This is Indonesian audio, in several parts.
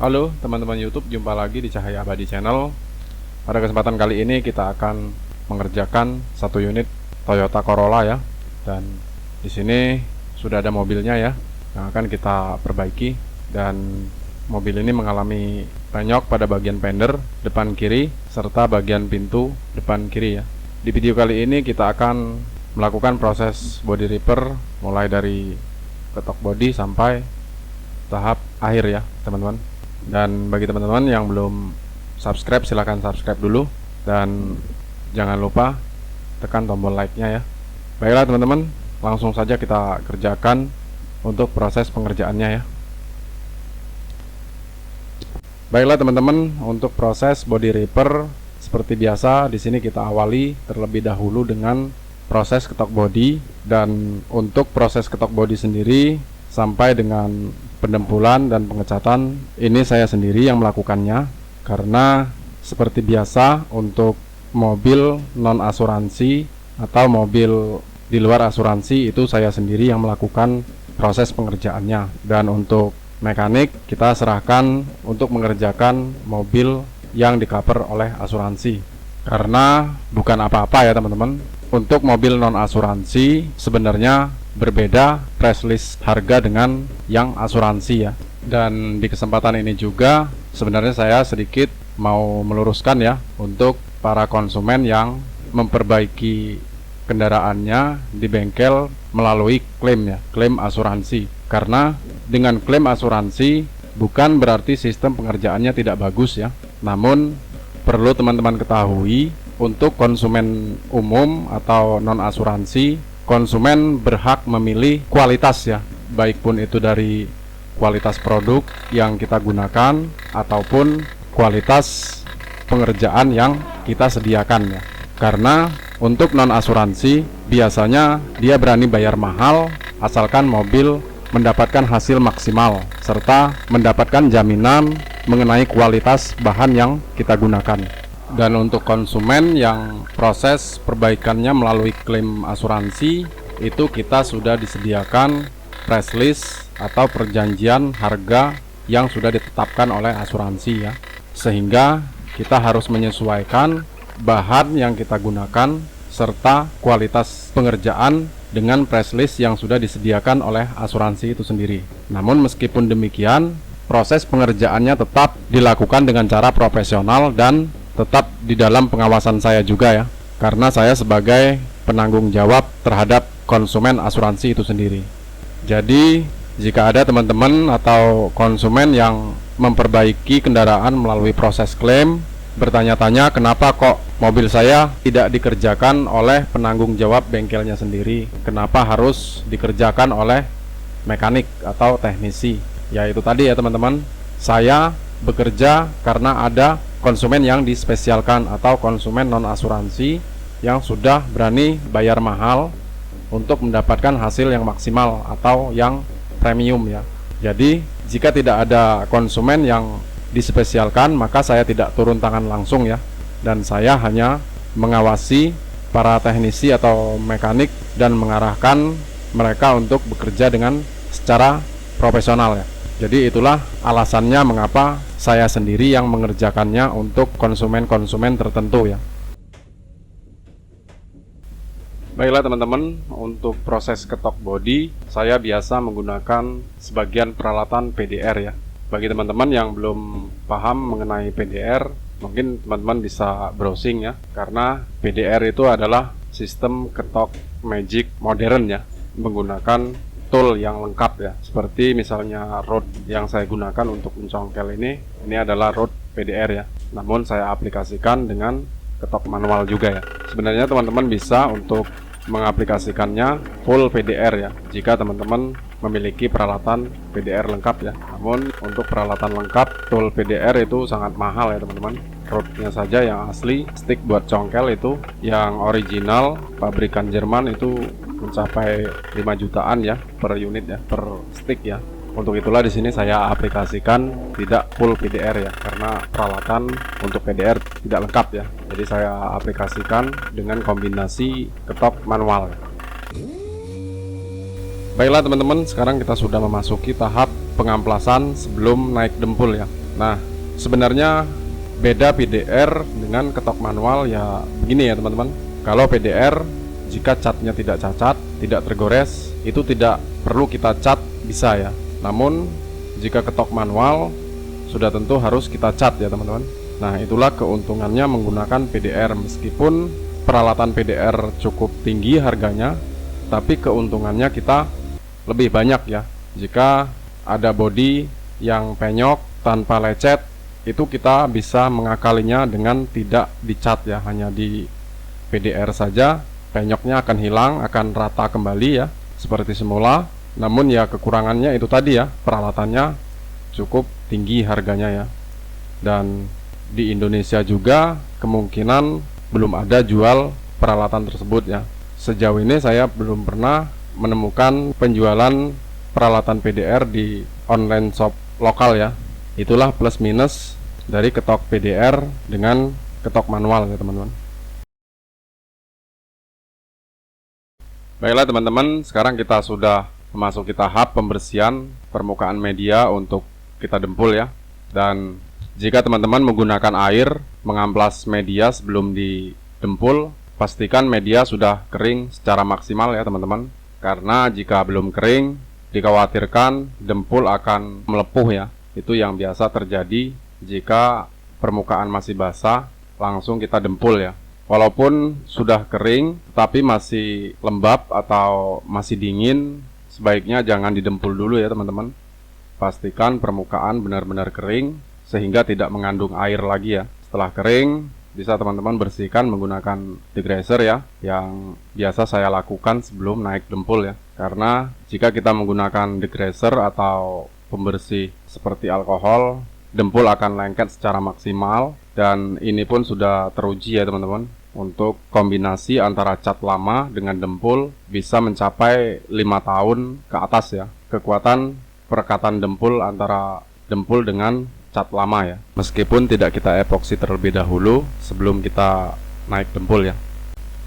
Halo teman-teman YouTube, jumpa lagi di Cahaya Abadi Channel. Pada kesempatan kali ini kita akan mengerjakan satu unit Toyota Corolla ya. Dan di sini sudah ada mobilnya ya, yang akan kita perbaiki. Dan mobil ini mengalami penyok pada bagian fender depan kiri serta bagian pintu depan kiri ya. Di video kali ini kita akan melakukan proses body repair mulai dari ketok body sampai tahap akhir ya teman-teman. Dan bagi teman-teman yang belum subscribe, silahkan subscribe dulu. Dan jangan lupa tekan tombol like-nya ya. Baiklah teman-teman, langsung saja kita kerjakan untuk proses pengerjaannya ya. Baiklah teman-teman, untuk proses body repair seperti biasa di sini kita awali terlebih dahulu dengan proses ketok body. Dan untuk proses ketok body sendiri sampai dengan pendempulan dan pengecatan ini saya sendiri yang melakukannya, karena seperti biasa untuk mobil non asuransi atau mobil di luar asuransi itu saya sendiri yang melakukan proses pengerjaannya. Dan untuk mekanik kita serahkan untuk mengerjakan mobil yang di cover oleh asuransi, karena bukan apa-apa ya teman-teman. Untuk mobil non asuransi sebenarnya berbeda price list harga dengan yang asuransi ya. Dan di kesempatan ini juga sebenarnya saya sedikit mau meluruskan ya untuk para konsumen yang memperbaiki kendaraannya di bengkel melalui klaim ya, klaim asuransi. Karena dengan klaim asuransi bukan berarti sistem pengerjaannya tidak bagus ya. Namun perlu teman-teman ketahui, untuk konsumen umum atau non asuransi, konsumen berhak memilih kualitas ya, baik pun itu dari kualitas produk yang kita gunakan ataupun kualitas pengerjaan yang kita sediakan ya. Karena untuk non asuransi biasanya dia berani bayar mahal asalkan mobil mendapatkan hasil maksimal serta mendapatkan jaminan mengenai kualitas bahan yang kita gunakan. Dan untuk konsumen yang proses perbaikannya melalui klaim asuransi, itu kita sudah disediakan price list atau perjanjian harga yang sudah ditetapkan oleh asuransi ya. Sehingga kita harus menyesuaikan bahan yang kita gunakan serta kualitas pengerjaan dengan price list yang sudah disediakan oleh asuransi itu sendiri. Namun meskipun demikian, proses pengerjaannya tetap dilakukan dengan cara profesional dan tetap di dalam pengawasan saya juga ya, karena saya sebagai penanggung jawab terhadap konsumen asuransi itu sendiri. Jadi jika ada teman-teman atau konsumen yang memperbaiki kendaraan melalui proses klaim, bertanya-tanya kenapa kok mobil saya tidak dikerjakan oleh penanggung jawab bengkelnya sendiri, kenapa harus dikerjakan oleh mekanik atau teknisi. Ya itu tadi ya teman-teman, saya bekerja karena ada konsumen yang dispesialkan atau konsumen non asuransi yang sudah berani bayar mahal untuk mendapatkan hasil yang maksimal atau yang premium ya. Jadi jika tidak ada konsumen yang dispesialkan, maka saya tidak turun tangan langsung ya, dan saya hanya mengawasi para teknisi atau mekanik dan mengarahkan mereka untuk bekerja dengan secara profesional ya. Jadi itulah alasannya mengapa saya sendiri yang mengerjakannya untuk konsumen-konsumen tertentu ya. Baiklah teman-teman, untuk proses ketok body saya biasa menggunakan sebagian peralatan PDR ya. Bagi teman-teman yang belum paham mengenai PDR, mungkin teman-teman bisa browsing ya, karena PDR itu adalah sistem ketok magic modern ya, menggunakan tool yang lengkap ya, seperti misalnya rod yang saya gunakan untuk mencongkel ini adalah rod PDR ya, namun saya aplikasikan dengan ketok manual juga ya. Sebenarnya teman-teman bisa untuk mengaplikasikannya full PDR ya, jika teman-teman memiliki peralatan PDR lengkap ya. Namun untuk peralatan lengkap tool PDR itu sangat mahal ya teman-teman. Rodnya saja yang asli, stick buat congkel itu yang original pabrikan Jerman itu mencapai 5 jutaan ya per unit ya, per stick ya. Untuk itulah di sini saya aplikasikan tidak full PDR ya, karena peralatan untuk PDR tidak lengkap ya. Jadi saya aplikasikan dengan kombinasi ketok manual. Baiklah teman-teman, sekarang kita sudah memasuki tahap pengamplasan sebelum naik dempul ya. Nah, sebenarnya beda PDR dengan ketok manual ya begini ya teman-teman. Kalau PDR, jika catnya tidak cacat, tidak tergores, itu tidak perlu kita cat, bisa ya. Namun jika ketok manual, sudah tentu harus kita cat ya teman-teman. Nah, itulah keuntungannya menggunakan PDR. Meskipun peralatan PDR cukup tinggi harganya, tapi keuntungannya kita lebih banyak ya. Jika ada bodi yang penyok tanpa lecet, itu kita bisa mengakalinya dengan tidak dicat ya, hanya di PDR saja. Penyoknya akan hilang, akan rata kembali ya, seperti semula. Namun ya kekurangannya itu tadi ya, peralatannya cukup tinggi harganya ya. Dan di Indonesia juga kemungkinan belum ada jual peralatan tersebut ya. Sejauh ini saya belum pernah menemukan penjualan peralatan PDR di online shop lokal ya. Itulah plus minus dari ketok PDR dengan ketok manual ya teman-teman. Baiklah teman-teman, sekarang kita sudah memasuki tahap pembersihan permukaan media untuk kita dempul ya. Dan jika teman-teman menggunakan air mengamplas media sebelum didempul, pastikan media sudah kering secara maksimal ya teman-teman. Karena jika belum kering, dikhawatirkan dempul akan melepuh ya. Itu yang biasa terjadi jika permukaan masih basah, langsung kita dempul ya. Walaupun sudah kering, tapi masih lembab atau masih dingin, sebaiknya jangan didempul dulu ya teman-teman. Pastikan permukaan benar-benar kering, sehingga tidak mengandung air lagi ya. Setelah kering, bisa teman-teman bersihkan menggunakan degreaser ya, yang biasa saya lakukan sebelum naik dempul ya. Karena jika kita menggunakan degreaser atau pembersih seperti alkohol, dempul akan lengket secara maksimal. Dan ini pun sudah teruji ya teman-teman. Untuk kombinasi antara cat lama dengan dempul bisa mencapai 5 tahun ke atas ya. Kekuatan perekatan dempul antara dempul dengan cat lama ya. Meskipun tidak kita epoksi terlebih dahulu sebelum kita naik dempul ya.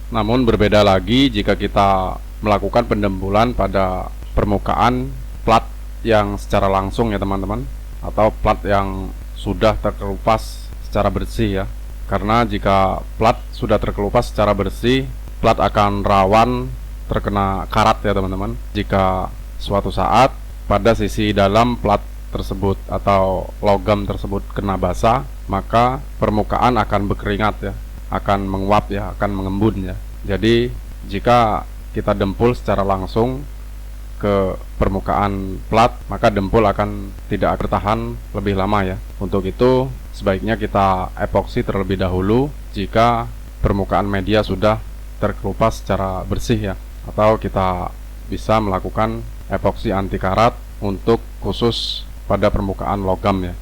Namun berbeda lagi jika kita melakukan pendempulan pada permukaan plat yang secara langsung ya teman-teman, atau plat yang sudah terkelupas secara bersih ya. Karena jika plat sudah terkelupas secara bersih, plat akan rawan terkena karat ya teman-teman. Jika suatu saat pada sisi dalam plat tersebut atau logam tersebut kena basah, maka permukaan akan berkeringat ya, akan menguap ya, akan mengembun ya. Jadi jika kita dempul secara langsung ke permukaan plat, maka dempul akan tidak bertahan lebih lama ya. Untuk itu sebaiknya kita epoksi terlebih dahulu jika permukaan media sudah terkelupas secara bersih ya. Atau kita bisa melakukan epoksi anti karat untuk khusus pada permukaan logam ya.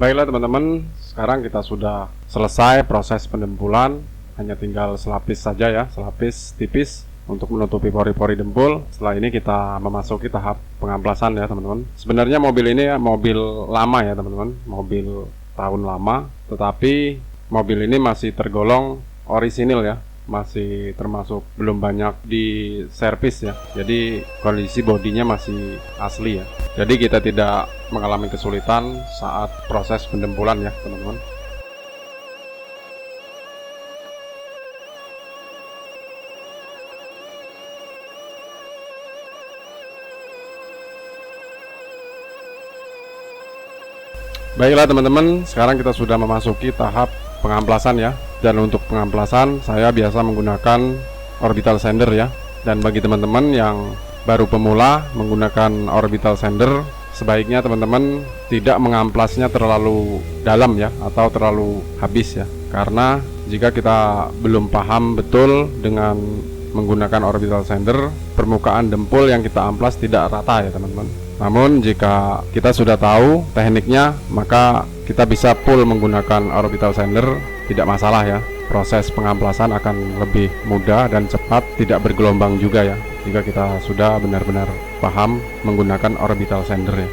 Baiklah teman-teman, sekarang kita sudah selesai proses pendempulan. Hanya tinggal selapis saja ya, selapis tipis untuk menutupi pori-pori dempul. Setelah ini kita memasuki tahap pengamplasan ya teman-teman. Sebenarnya mobil ini ya mobil lama ya teman-teman, mobil tahun lama, tetapi mobil ini masih tergolong orisinil ya, masih termasuk belum banyak di servis ya. Jadi kondisi bodinya masih asli ya. Jadi kita tidak mengalami kesulitan saat proses pendempulan ya teman-teman. Baiklah teman-teman, sekarang kita sudah memasuki tahap pengamplasan ya. Dan untuk pengamplasan saya biasa menggunakan orbital sander ya. Dan bagi teman-teman yang baru pemula menggunakan orbital sander, sebaiknya teman-teman tidak mengamplasnya terlalu dalam ya, atau terlalu habis ya. Karena jika kita belum paham betul dengan menggunakan orbital sander, permukaan dempul yang kita amplas tidak rata ya teman-teman. Namun jika kita sudah tahu tekniknya, maka kita bisa full menggunakan orbital sander, tidak masalah ya. Proses pengamplasan akan lebih mudah dan cepat, tidak bergelombang juga ya, jika kita sudah benar-benar paham menggunakan orbital sander ya.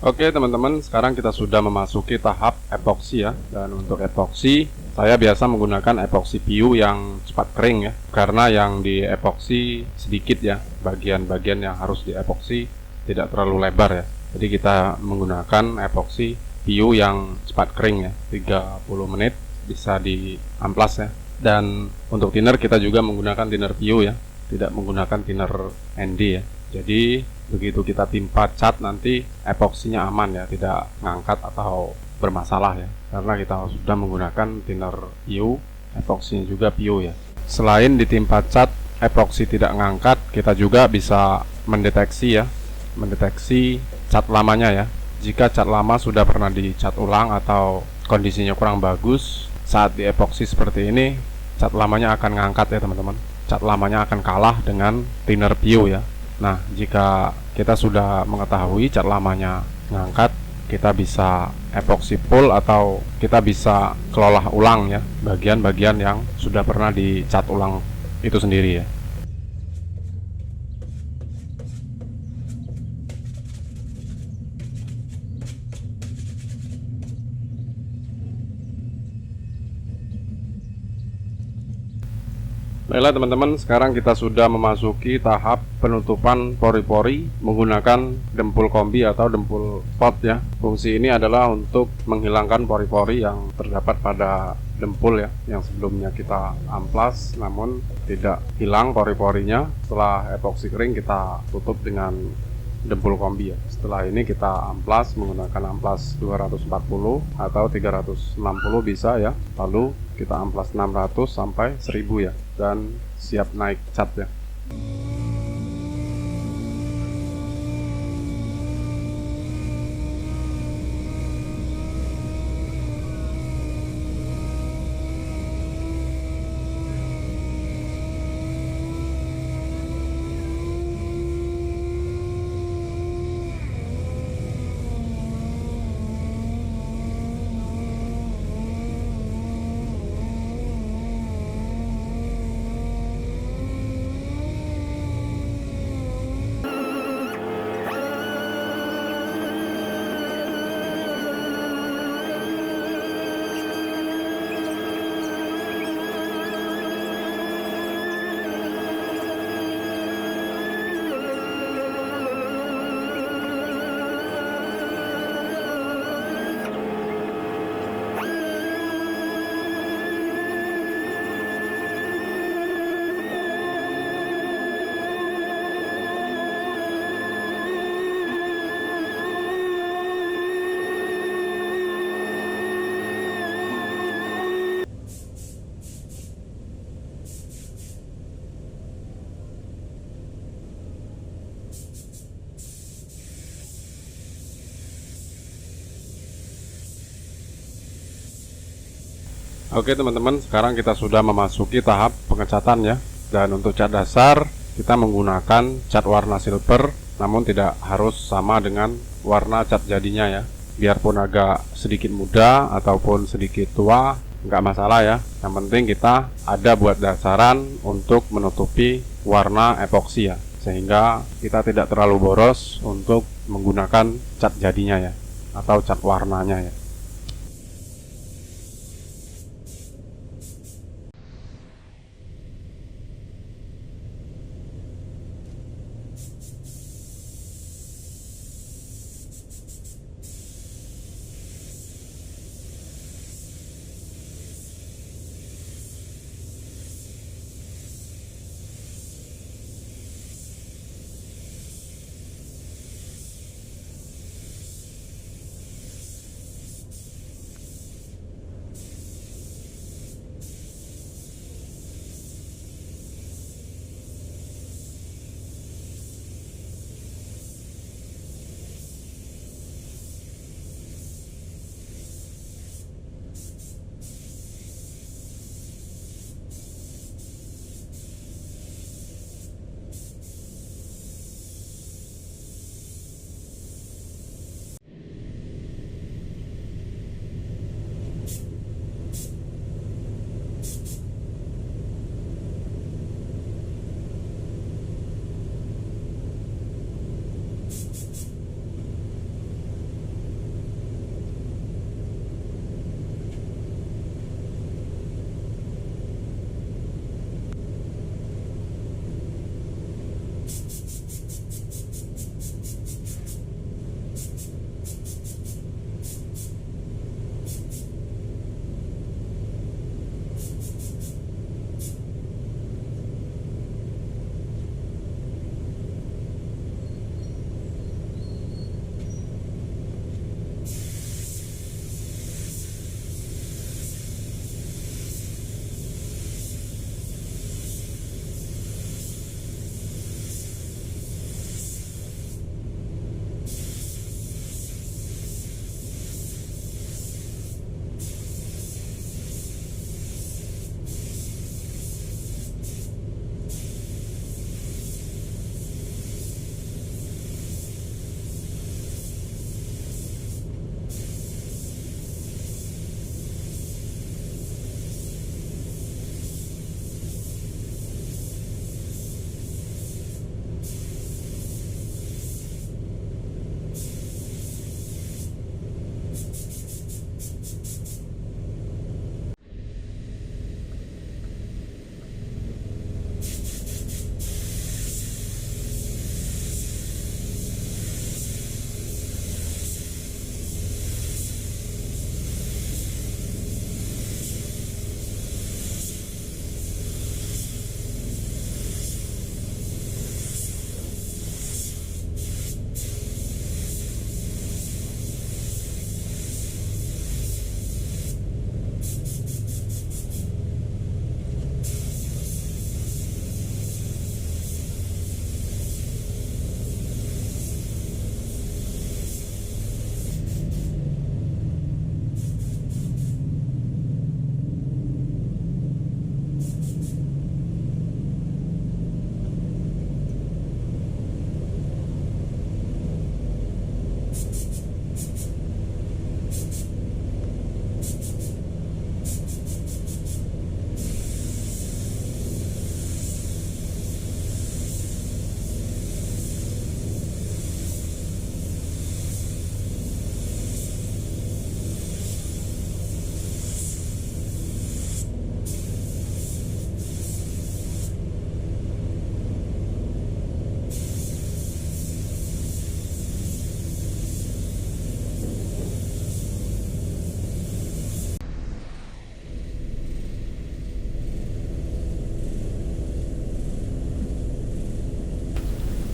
Oke teman-teman, sekarang kita sudah memasuki tahap epoksi ya. Dan untuk epoksi, saya biasa menggunakan epoksi PU yang cepat kering ya. Karena yang di epoksi sedikit ya, bagian-bagian yang harus di epoksi tidak terlalu lebar ya. Jadi kita menggunakan epoksi PU yang cepat kering ya, 30 menit bisa diamplas ya. Dan untuk thinner kita juga menggunakan thinner PU ya, tidak menggunakan thinner ND ya. Jadi begitu kita timpa cat nanti epoksinya aman ya, tidak ngangkat atau bermasalah ya, karena kita sudah menggunakan thinner PU, epoksinya juga PU ya. Selain ditimpa cat epoksi tidak ngangkat, kita juga bisa mendeteksi ya, mendeteksi cat lamanya ya. Jika cat lama sudah pernah dicat ulang atau kondisinya kurang bagus, saat di epoksi seperti ini cat lamanya akan ngangkat ya teman-teman. Cat lamanya akan kalah dengan thinner PU ya. Nah, jika kita sudah mengetahui cat lamanya ngangkat, kita bisa epoksi full atau kita bisa kelola ulang ya bagian-bagian yang sudah pernah dicat ulang itu sendiri ya. Baiklah teman-teman, sekarang kita sudah memasuki tahap penutupan pori-pori menggunakan dempul kombi atau dempul pot ya. Fungsi ini adalah untuk menghilangkan pori-pori yang terdapat pada dempul ya, yang sebelumnya kita amplas namun tidak hilang pori-porinya. Setelah epoksi kering kita tutup dengan dempul kombi ya. Setelah ini kita amplas menggunakan amplas 240 atau 360 bisa ya. Lalu kita amplas 600 sampai 1000 ya, dan siap naik cat ya. Oke teman-teman, sekarang kita sudah memasuki tahap pengecatan ya. Dan untuk cat dasar kita menggunakan cat warna silver, namun tidak harus sama dengan warna cat jadinya ya. Biarpun agak sedikit muda ataupun sedikit tua, nggak masalah ya. Yang penting kita ada buat dasaran untuk menutupi warna epoksi ya, sehingga kita tidak terlalu boros untuk menggunakan cat jadinya ya, atau cat warnanya ya.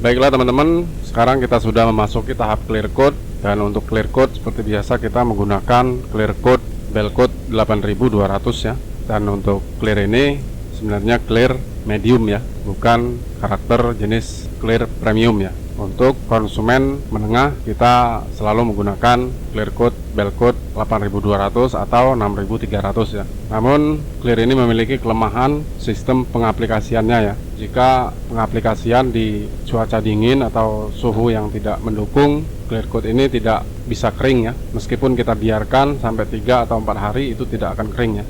Baiklah teman-teman, sekarang kita sudah memasuki tahap clear coat. Dan untuk clear coat seperti biasa kita menggunakan clear coat bell coat 8200 ya. Dan untuk clear ini sebenarnya clear medium ya, bukan karakter jenis clear premium ya. Untuk konsumen menengah kita selalu menggunakan Clearcoat Belcoat 8200 atau 6300 ya. Namun Clear ini memiliki kelemahan sistem pengaplikasiannya ya. Jika pengaplikasian di cuaca dingin atau suhu yang tidak mendukung, Clearcoat ini tidak bisa kering ya. Meskipun kita biarkan sampai 3 atau 4 hari itu tidak akan kering ya.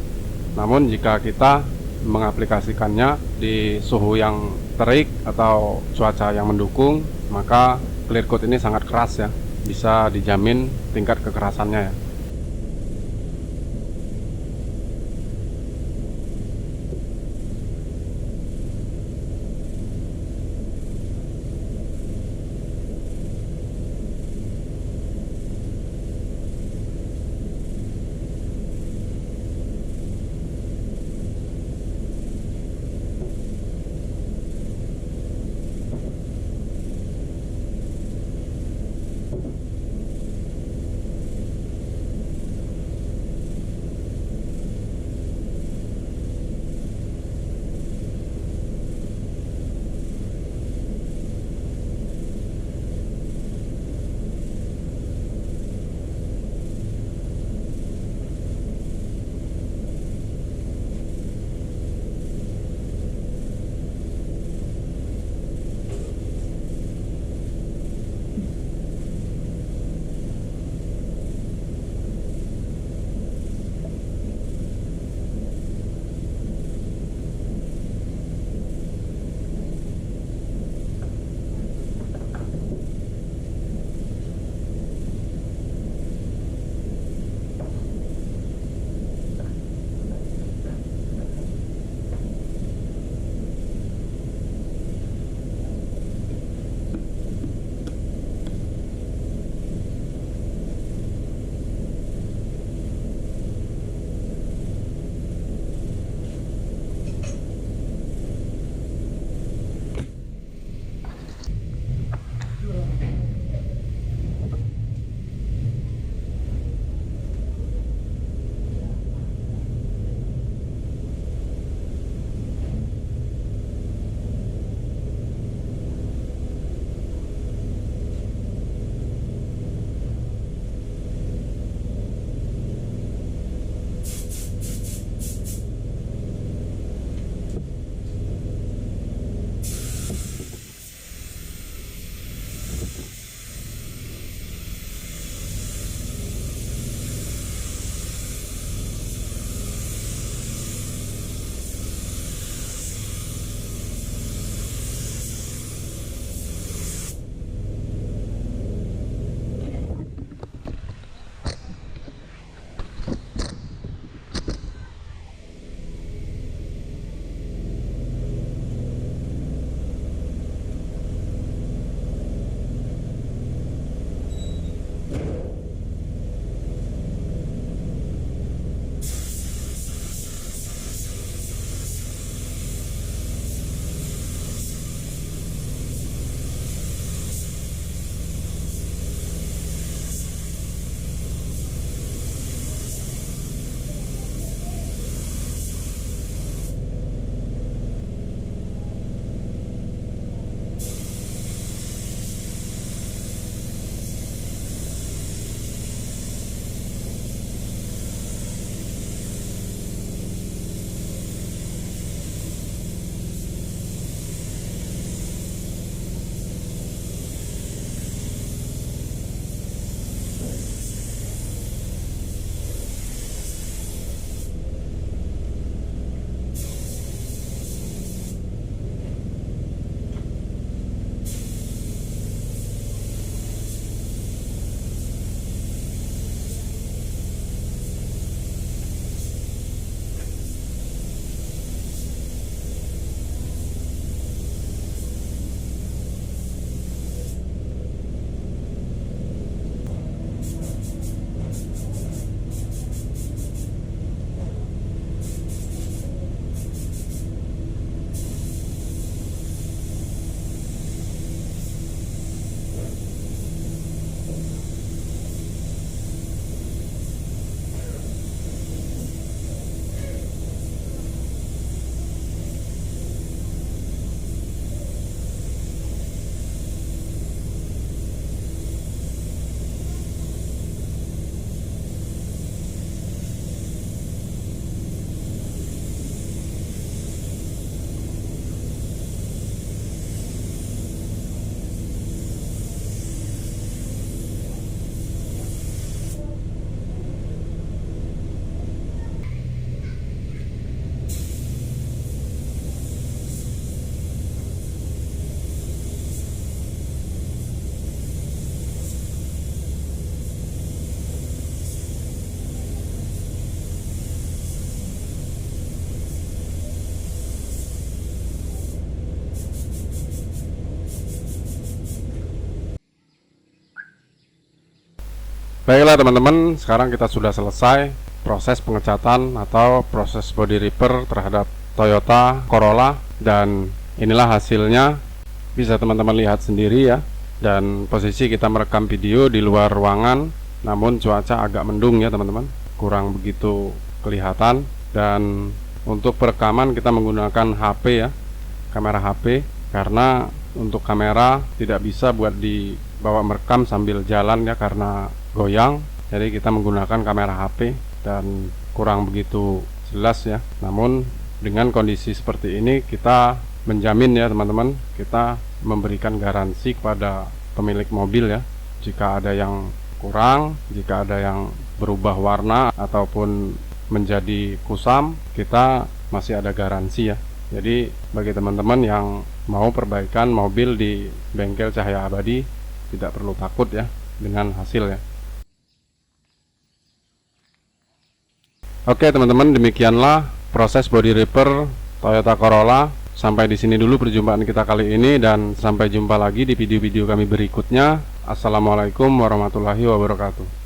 Namun jika kita mengaplikasikannya di suhu yang terik atau cuaca yang mendukung, maka Clearcoat ini sangat keras ya, bisa dijamin tingkat kekerasannya ya. Baiklah teman-teman, sekarang kita sudah selesai proses pengecatan atau proses body repair terhadap Toyota Corolla, dan inilah hasilnya. Bisa teman-teman lihat sendiri ya. Dan posisi kita merekam video di luar ruangan, namun cuaca agak mendung ya teman-teman, kurang begitu kelihatan. Dan untuk perekaman kita menggunakan HP ya, kamera HP, karena untuk kamera tidak bisa buat dibawa merekam sambil jalan ya, karena goyang. Jadi kita menggunakan kamera HP dan kurang begitu jelas ya. Namun dengan kondisi seperti ini kita menjamin ya teman-teman, kita memberikan garansi kepada pemilik mobil ya. Jika ada yang kurang, jika ada yang berubah warna ataupun menjadi kusam, kita masih ada garansi ya. Jadi bagi teman-teman yang mau perbaikan mobil di bengkel Cahaya Abadi, tidak perlu takut ya dengan hasil ya. Oke teman-teman, demikianlah proses body repair Toyota Corolla. Sampai di sini dulu perjumpaan kita kali ini, dan sampai jumpa lagi di video-video kami berikutnya. Assalamualaikum warahmatullahi wabarakatuh.